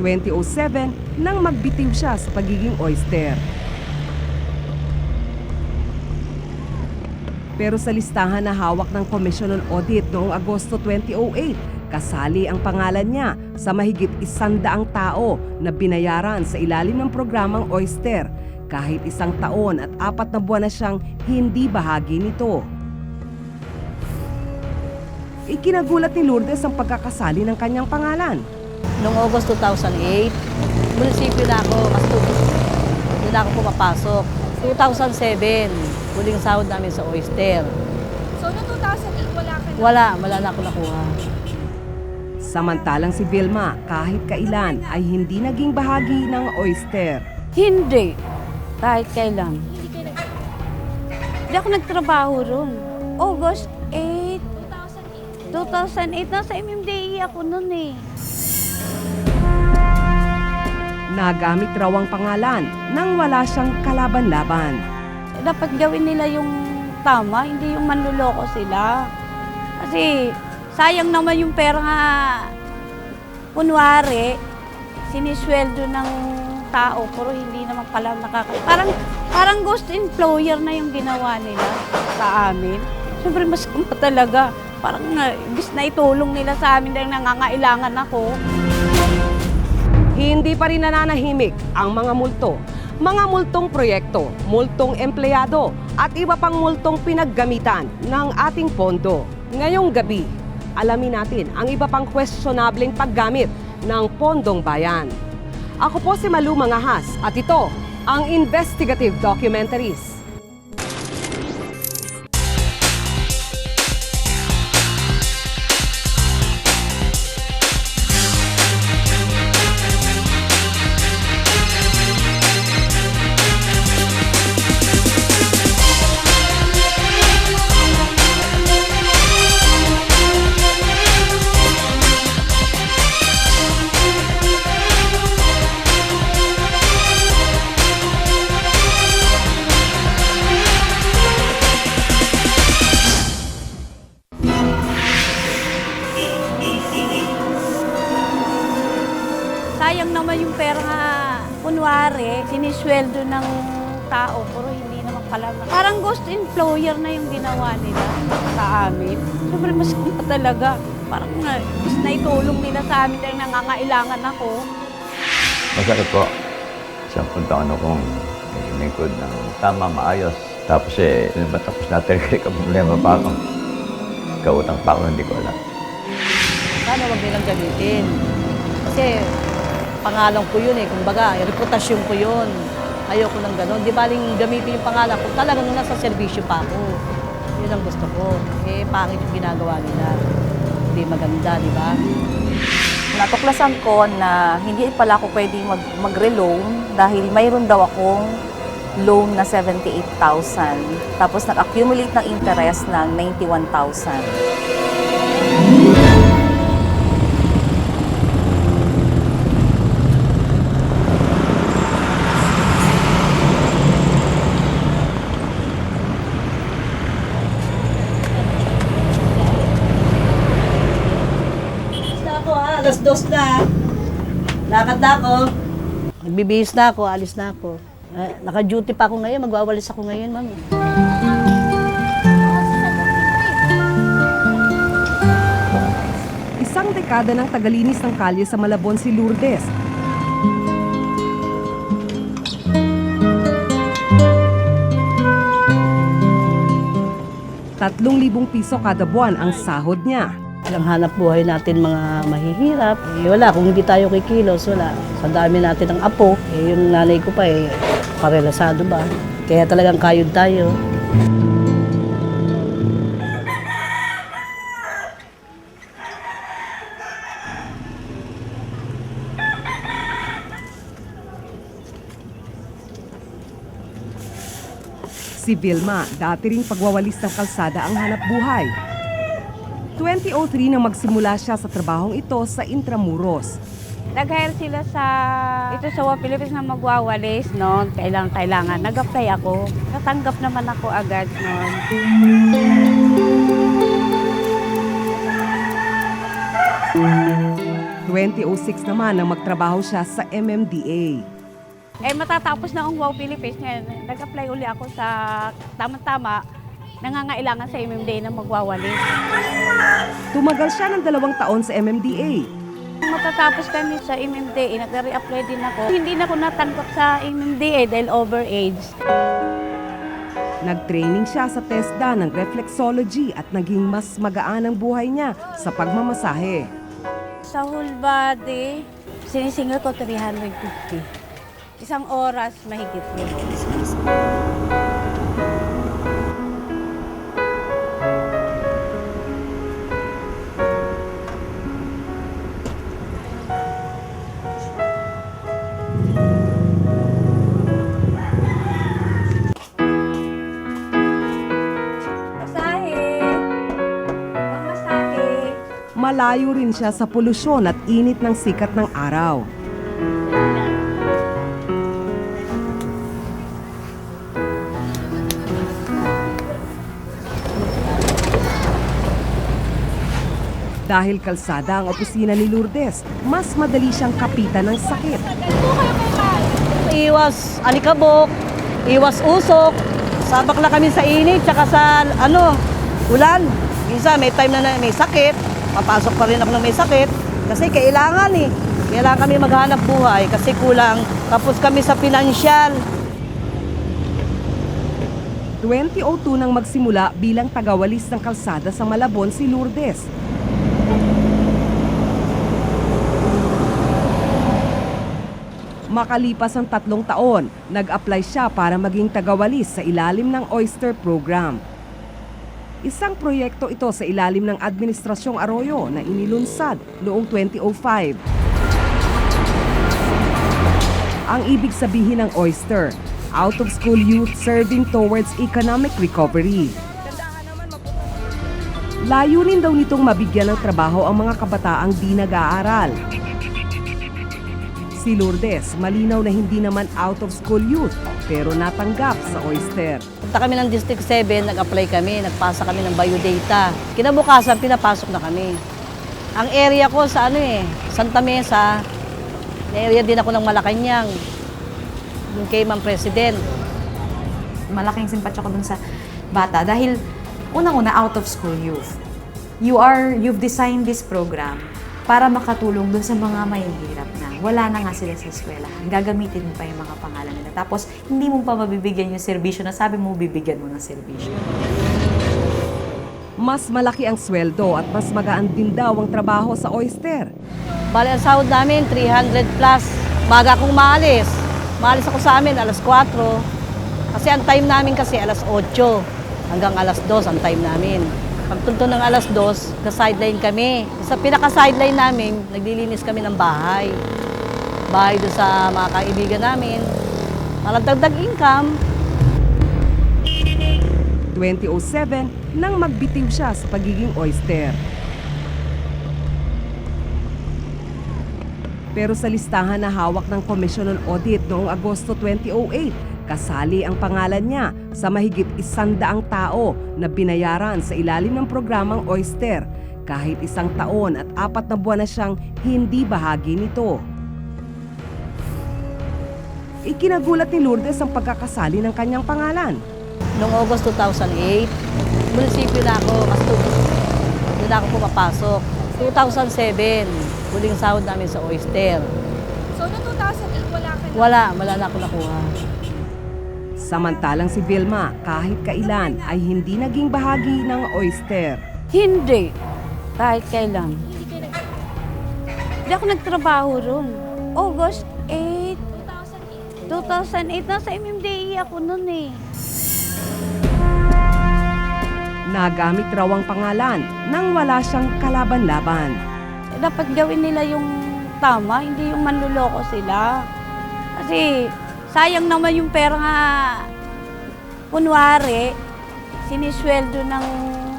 2007 nang magbitiw siya sa pagiging oyster. Pero sa listahan na hawak ng Commission on Audit noong Agosto 2008, kasali ang pangalan niya sa mahigit 100 tao na binayaran sa ilalim ng programang Oyster kahit 1 taon at 4 na buwan na siyang hindi bahagi nito. Ikinagulat ni Lourdes ang pagkakasali ng kanyang pangalan. Noong August 2008, munisipyo na ako kasi doon na ako pumapasok. 2007, huling sahod namin sa Oyster. So, noong 2008, wala ka na? Wala na ako nakuha. Samantalang si Vilma kahit kailan ay hindi naging bahagi ng Oyster. Hindi. Kahit kailan. Hindi kayo Hindi ako nagtrabaho ron. August 8, 2008. 2008. Nasa MMDA ako nun eh. Nagamit raw ang pangalan nang wala siyang kalaban-laban. Dapat gawin nila yung tama, hindi yung manluloko sila. Kasi sayang naman yung pera nga, kunwari, sinisweldo ng tao, pero hindi naman pala Parang ghost employer na yung ginawa nila sa amin. Siyempre masama talaga. Parang imbis na itulong nila sa amin dahil nangangailangan ako. Hindi pa rin nananahimik ang mga multo. Mga multong proyekto, multong empleyado at iba pang multong pinaggamitan ng ating pondo. Ngayong gabi, alamin natin ang iba pang questionableng paggamit ng pondong bayan. Ako po si Malu Mangahas at ito ang Investigative Documentaries. Sayang naman yung pera nga, kunwari, sinisweldo ng tao, pero hindi naman pala. Parang ghost employer na yung ginawa nila sa amin. Siyempre masama talaga. Parang imbis na itulong nila sa amin dahil nangangailangan ako. Masakit po. Isang puntaon akong lingkod ng tama, maayos. Tapos ba tapos natin kay problema pa ako. Kautang pa ako, hindi ko alam. Sana wag nilang gamitin. Kasi pangalan ko yun eh. Kumbaga, reputasyon ko yun. Ayoko nang gano'n. Di baling gamitin yung pangalan ko. Talagang nasa serbisyo pa ako. Yun ang gusto ko. Eh, pangit yung ginagawa nila. Hindi maganda, di ba? Natuklasan ko na hindi pala ako pwedeng mag-reloan dahil mayroon daw akong loan na 78,000. Tapos nag-accumulate ng interest ng 91,000. Alas 2 na. Lakad na ako. Nagbibihis na ako, alis na ako. Naka-duty pa ako ngayon, magwawalis ako ngayon, ma'am. Isang dekada ng tagalinis ng kalye sa Malabon si Lourdes. ₱3,000 kada buwan ang sahod niya. Ang hanap buhay natin mga mahihirap, wala. Kung hindi tayo kikilos, wala. Sa dami natin ng apo, yung nanay ko pa parelasado ba? Kaya talagang kayod tayo. Si Vilma, dati ring pagwawalis ng kalsada ang hanap buhay. 2003 nang magsimula siya sa trabahong ito sa Intramuros. Nag-hire sila ito sa Philippines na magwawalis noon. Kailangan. Nag-apply ako. Natanggap naman ako agad noon. 2006 naman nang magtrabaho siya sa MMDA. Matatapos na ang Wow Philippines ngayon. Nag-apply uli ako sa tama-tama. Nangangailangan sa MMDA na magwawalis. Tumagal siya ng 2 taon sa MMDA. Matatapos kami sa MMDA, nag-re-apply din ako. Hindi na ako natanggap sa MMDA dahil overage. Nag-training siya sa TESDA ng reflexology at naging mas magaan ang buhay niya sa pagmamasahe. Sa whole body, sinisingil ko 350. Isang oras mahigit yun. Malayo rin siya sa polusyon at init ng sikat ng araw. Dahil kalsada ang opisina ni Lourdes, mas madali siyang kapitan ng sakit. Iwas alikabok, iwas usok, sabak na kami sa init, tsaka sa ulan. Minsan may time na may sakit, papasok pa rin ako ng may sakit kasi kailangan Kailangan kami maghanap buhay kasi kulang, tapos kami sa pinansyal. 2002 nang magsimula bilang tagawalis ng kalsada sa Malabon si Lourdes. Makalipas ang 3 taon, nag-apply siya para maging tagawalis sa ilalim ng Oyster Program. Isang proyekto ito sa ilalim ng Administrasyong Arroyo na inilunsad noong 2005. Ang ibig sabihin ng Oyster, out-of-school youth serving towards economic recovery. Layunin daw nitong mabigyan ng trabaho ang mga kabataang di nag-aaral. Si Lourdes, malinaw na hindi naman out-of-school youth, pero natanggap sa Oyster. Punta kami ng District 7, nag-apply kami, nagpasa kami ng biodata. Kinabukasan, pinapasok na kami. Ang area ko sa Santa Mesa, area din ako ng Malacanang, yung kay Ma'am President. Malaking simpatya ko dun sa bata dahil unang-una out of school youth. You've designed this program para makatulong dun sa mga mahihirap na wala na nga sila sa eskwela. Gagamitin mo pa yung mga pangalan nila. Tapos, hindi mo pa mabibigyan yung serbisyo na sabi mo, bibigyan mo ng serbisyo. Mas malaki ang sweldo at mas magaan din daw ang trabaho sa Oyster. Bali, ang sahod namin, 300 plus. Baga akong maalis. Maalis ako sa amin, alas 4. Kasi ang time namin kasi alas 8 hanggang alas 2 ang time namin. Pagtunto ng alas 2, ka-sideline kami. Sa pinaka-sideline namin, naglilinis kami ng bahay. Bahay doon sa mga kaibigan namin. Para dagdag income. 2007 nang magbitiw siya sa pagiging Oyster. Pero sa listahan na hawak ng Commission on Audit noong Agosto 2008, kasali ang pangalan niya sa mahigit 100 tao na binayaran sa ilalim ng programang Oyster kahit 1 taon at 4 na buwan na siyang hindi bahagi nito. Ikinagulat ni Lourdes ang pagkakasali ng kanyang pangalan. Noong August 2008, munisipyo na ako, kasi doon ako pumapasok. 2007, huling sahod namin sa Oyster. So, noong 2008, wala ka na? Wala na ako nakuha. Samantalang si Vilma, kahit kailan ay hindi naging bahagi ng Oyster. Hindi. Kahit kailan. Hindi kayo nag- Hindi ako nagtrabaho ron. August 8, 2008. 2008. Nasa MMDA ako nun eh. Nagamit raw ang pangalan nang wala siyang kalaban-laban. Dapat gawin nila yung tama, hindi yung manluloko sila. Kasi sayang naman yung pera nga, kunwari, sinisweldo ng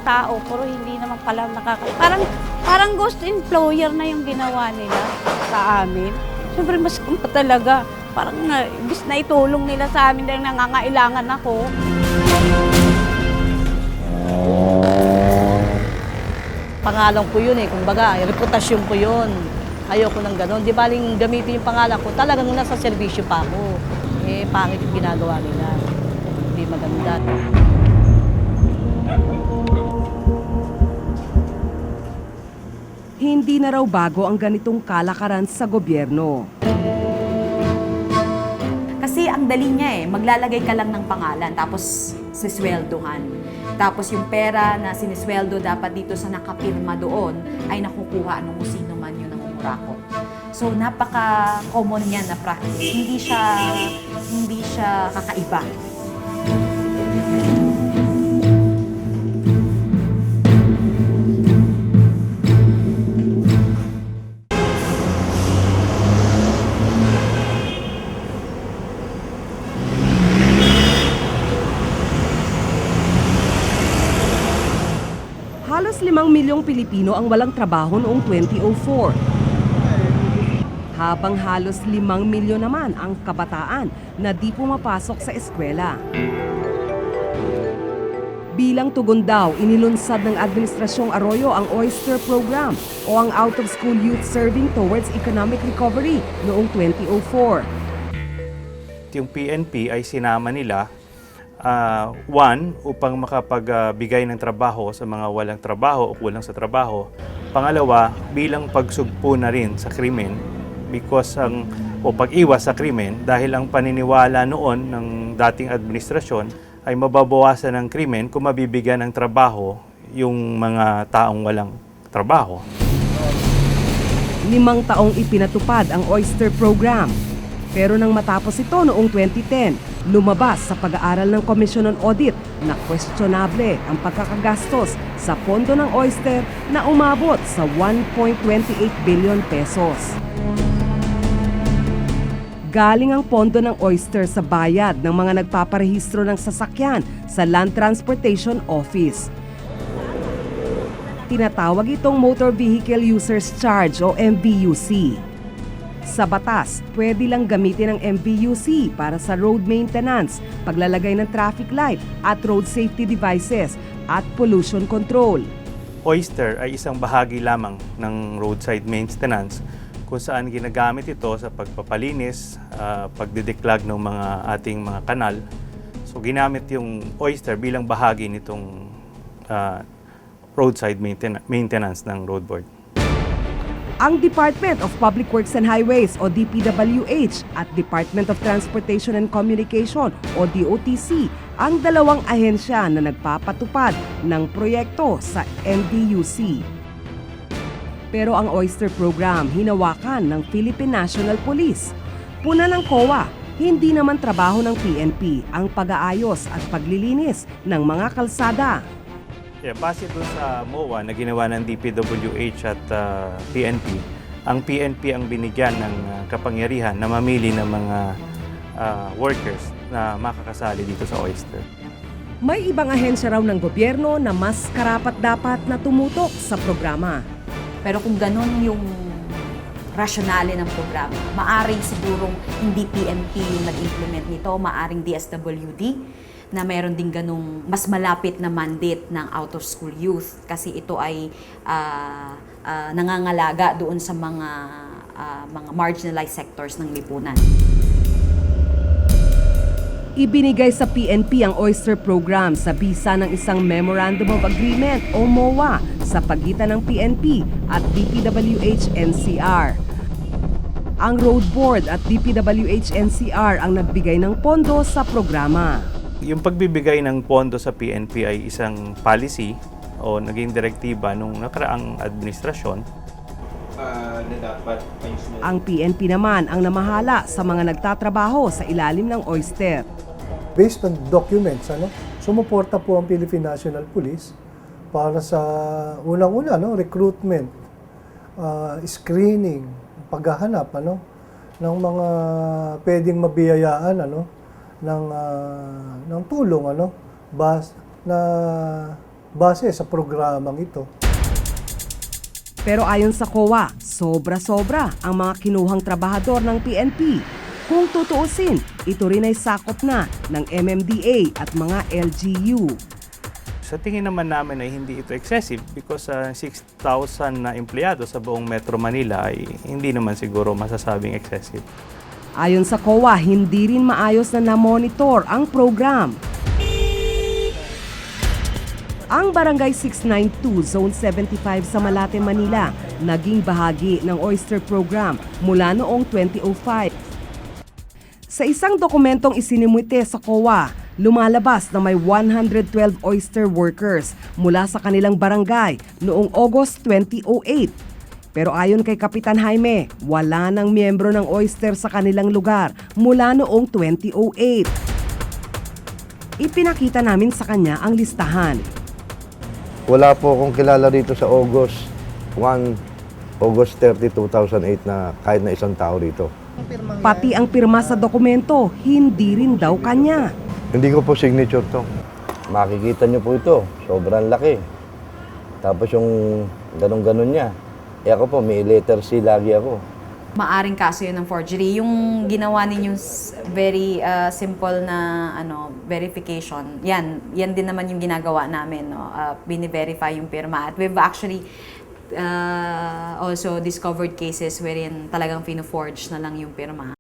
tao, pero hindi naman pala Parang ghost employer na yung ginawa nila sa amin. Siyempre, masama talaga. Parang imbis na itulong nila sa amin dahil nangangailangan ako. Pangalan ko yun kumbaga, reputasyon ko yun. Ayoko ng ganon. Di baling gamitin yung pangalan ko, talagang nasa serbisyo pa ako. Eh, pangit yung ginagawa nila. Hindi maganda. Hindi na raw bago ang ganitong kalakaran sa gobyerno. Kasi ang dali niya maglalagay ka lang ng pangalan tapos sisweldohan. Tapos yung pera na sinisweldo dapat dito sa nakapirma doon ay nakukuha nung sino man yun ang umurakot. So napaka-common niya na practice. Hindi siya kakaiba. Halos 5 milyong Pilipino ang walang trabaho noong 2004. Habang halos 5 milyon naman ang kabataan na di pumapasok sa eskwela. Bilang tugon daw, inilunsad ng Administrasyong Arroyo ang Oyster Program o ang Out-of-School Youth Serving Towards Economic Recovery noong 2004. Yung PNP ay sinama nila upang makapagbigay ng trabaho sa mga walang trabaho o kulang sa trabaho. Pangalawa, bilang pagsugpo na rin sa krimen o pag-iwas sa krimen dahil ang paniniwala noon ng dating administrasyon ay mababawasan ng krimen kung mabibigyan ng trabaho yung mga taong walang trabaho. 5 taong ipinatupad ang Oyster Program. Pero nang matapos ito noong 2010, lumabas sa pag-aaral ng Commission on Audit na questionable ang pagkakagastos sa pondo ng Oyster na umabot sa 1.28 billion pesos. Galing ang pondo ng Oyster sa bayad ng mga nagpaparehistro ng sasakyan sa Land Transportation Office. Tinatawag itong Motor Vehicle Users Charge o MVUC. Sa batas, pwede lang gamitin ang MVUC para sa road maintenance, paglalagay ng traffic light at road safety devices at pollution control. Oyster ay isang bahagi lamang ng roadside maintenance kung saan ginagamit ito sa pagpapalinis, pagdideklag ng mga ating mga kanal. So ginamit yung Oyster bilang bahagi nitong roadside maintenance ng road board. Ang Department of Public Works and Highways o DPWH at Department of Transportation and Communication o DOTC ang dalawang ahensya na nagpapatupad ng proyekto sa MVUC. Pero ang Oyster Program hinawakan ng Philippine National Police. Puna ng COA, hindi naman trabaho ng PNP ang pag-aayos at paglilinis ng mga kalsada. Base doon sa MOA na ginawa ng DPWH at PNP, ang PNP ang binigyan ng kapangyarihan na mamili ng mga workers na makakasali dito sa Oyster. May ibang ahensya raw ng gobyerno na mas karapat-dapat na tumutok sa programa. Pero kung ganun yung rasyonale ng programa, maaring sigurong hindi PNP yung nag-implement nito, maaring DSWD, na mayroon din ganung mas malapit na mandate ng out-of-school youth kasi ito ay nangangalaga doon sa mga marginalized sectors ng lipunan. Ibinigay sa PNP ang Oyster Program sa bisa ng isang Memorandum of Agreement o MOA sa pagitan ng PNP at DPWH-NCR. Ang Road Board at DPWH-NCR ang nagbigay ng pondo sa programa. Yung pagbibigay ng pondo sa PNP ay isang policy o naging direktiba nung nakaraang administrasyon. Ang PNP naman ang namahala sa mga nagtatrabaho sa ilalim ng Oyster. Based on documents, sumuporta po ang Philippine National Police para sa unang-una, recruitment, screening, paghahanap ng mga pwedeng mabiyayaan ng tulong base sa programang ito. Pero ayon sa COA, sobra-sobra ang mga kinuhang trabahador ng PNP. Kung tutuusin, ito rin ay sakop na ng MMDA at mga LGU. Sa tingin naman namin ay hindi ito excessive because 6,000 na empleyado sa buong Metro Manila ay hindi naman siguro masasabing excessive. Ayon sa COA, hindi rin maayos na na-monitor ang program. Ang Barangay 692, Zone 75 sa Malate, Manila, naging bahagi ng Oyster Program mula noong 2005. Sa isang dokumentong isinimwite sa COA, lumalabas na may 112 oyster workers mula sa kanilang barangay noong August 2008. Pero ayon kay Kapitan Jaime, wala nang miyembro ng oyster sa kanilang lugar mula noong 2008. Ipinakita namin sa kanya ang listahan. Wala po akong kilala rito sa August 1, August 30, 2008 na kahit na isang tao rito. Pati ang pirma sa dokumento, hindi rin daw kanya. Hindi ko po signature to. Makikita niyo po ito, sobrang laki. Tapos yung ganun-ganun niya. Ako po, may letter C lagi ako. Maaring kaso yun ng forgery. Yung ginawa ninyong very simple na verification, yan din naman yung ginagawa namin. No? Bini-verify yung pirma. At we've actually also discovered cases wherein talagang fino-forge na lang yung pirma.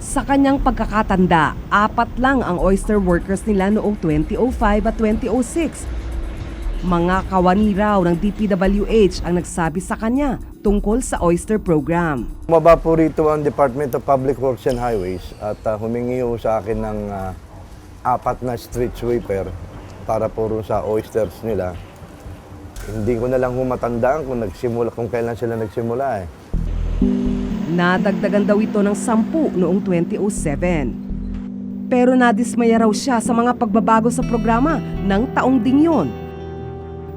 Sa kanyang pagkakatanda, 4 lang ang oyster workers nila noong 2005 at 2006. Mga kawani raw ng DPWH ang nagsabi sa kanya tungkol sa oyster program. Umaba po rito ang Department of Public Works and Highways at humingi ho sa akin ng 4 na street sweeper para po sa oysters nila. Hindi ko na lang matandaan kung kailan sila nagsimula eh. Nadagdagan daw ito ng 10 noong 2007. Pero nadismaya raw siya sa mga pagbabago sa programa ng taong ding yun.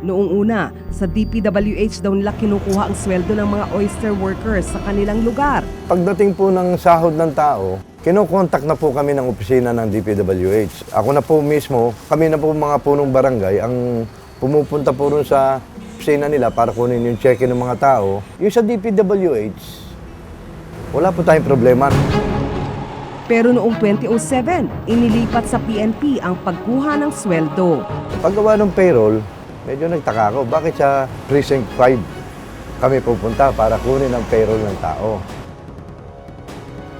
Noong una, sa DPWH daw nila kinukuha ang sweldo ng mga oyster workers sa kanilang lugar. Pagdating po ng sahod ng tao, kinokontak na po kami ng opisina ng DPWH. Ako na po mismo, kami na po mga punong barangay ang pumupunta po rin sa opisina nila para kunin yung cheque ng mga tao. Yung sa DPWH, wala po tayong problema. Pero noong 2007, inilipat sa PNP ang pagkuha ng sweldo. Paggawa ng payroll, medyo nagtaka ako. Bakit sa Precinct 5 kami pupunta para kunin ang payroll ng tao?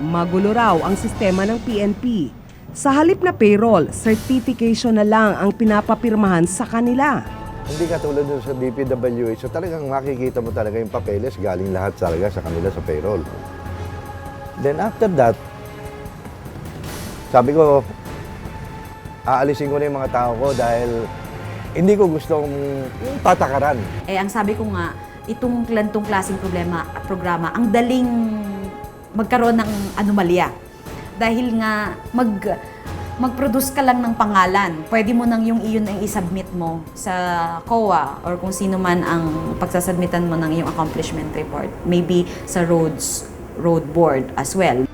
Magulo raw ang sistema ng PNP. Sa halip na payroll, certification na lang ang pinapapirmahan sa kanila. Hindi katulad dun sa DPWH. So talagang makikita mo talaga yung papeles galing lahat talaga sa kanila sa payroll. Then after that, sabi ko, aalisin ko na yung mga tao ko dahil hindi ko gustong yung patakaran. Ang sabi ko nga, itong klantong klaseng programa, ang daling magkaroon ng anomalya. Dahil nga, mag-produce ka lang ng pangalan. Pwede mo nang yung iyon ang isubmit mo sa COA or kung sino man ang pagsasubmitan mo ng iyong accomplishment report. Maybe sa road board as well.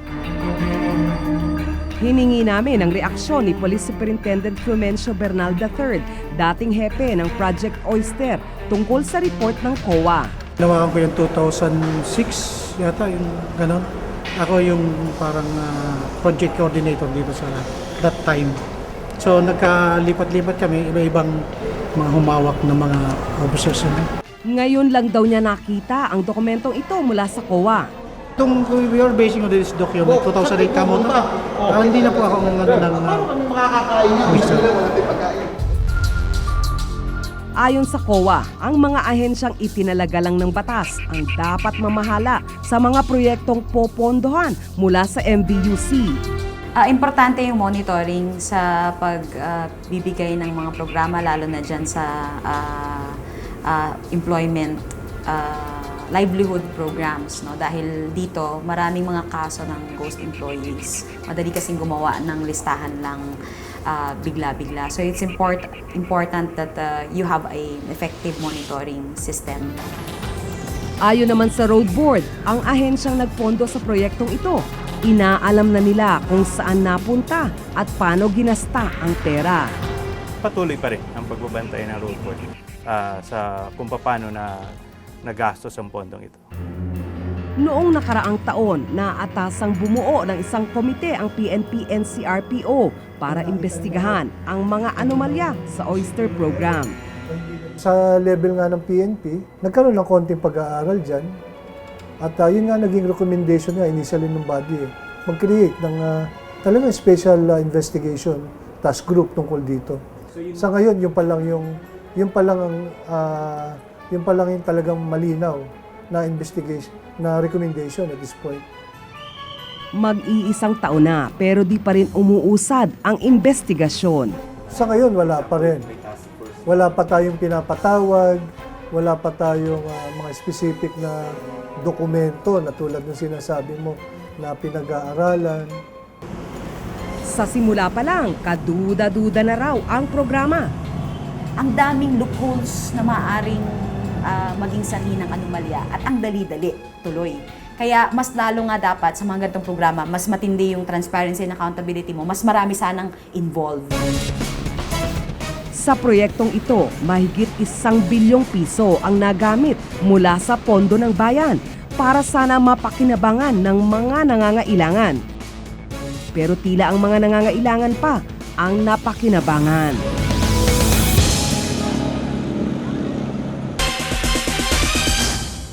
Hiningi namin ang reaksyon ni Police Superintendent Clemencio Bernal III, dating hepe ng Project Oyster, tungkol sa report ng COA. Nawakan ko yung 2006 yata, yung gano'n. Ako yung parang project coordinator dito sa that time. So nagkalipat-lipat kami, iba-ibang mga humawak ng mga officers. Ngayon lang daw niya nakita ang dokumentong ito mula sa COA. We are basing on this document, 2008 kamo to. Hindi na po ako ng oyster. Ayon sa COA, ang mga ahensyang itinalaga lang ng batas ang dapat mamahala sa mga proyektong popondohan mula sa MVUC. Importante yung monitoring sa pagbibigay ng mga programa, lalo na dyan sa employment livelihood programs, no? Dahil dito maraming mga kaso ng ghost employees. Madali kasing gumawa ng listahan lang bigla-bigla. So it's important that you have an effective monitoring system. Ayon naman sa Road Board, ang ahensyang nagpondo sa proyektong ito, inaalam na nila kung saan napunta at paano ginasta ang pera. Patuloy pa rin ang pagbabantay ng Road Board sa kung paano na nagastos ang pondong ito. Noong nakaraang taon, naatasang bumuo ng isang komite ang PNP-NCRPO para imbestigahan ang mga anomalya sa Oyster Program. Sa level nga ng PNP, nagkaroon ng konting pag-aaral dyan. At yun nga naging recommendation nga initially ng body, mag-create ng talagang special investigation task group tungkol dito. Sa ngayon, yung pa lang yung talagang malinaw na investigation, na recommendation at this point. Mag-iisang taon na pero di pa rin umuusad ang investigasyon. Sa ngayon, wala pa rin. Wala pa tayong pinapatawag, wala pa tayong mga specific na dokumento na tulad ng sinasabi mo na pinag-aaralan. Sa simula pa lang, kaduda-duda na raw ang programa. Ang daming loopholes na maaaring maging sanhi ng anomalya at ang dali-dali tuloy. Kaya mas lalo nga dapat sa mga ganitong programa, mas matindi yung transparency and accountability mo, mas marami sanang involved. Sa proyektong ito, mahigit 1 bilyong piso ang nagamit mula sa pondo ng bayan para sana mapakinabangan ng mga nangangailangan. Pero tila ang mga nangangailangan pa ang napakinabangan.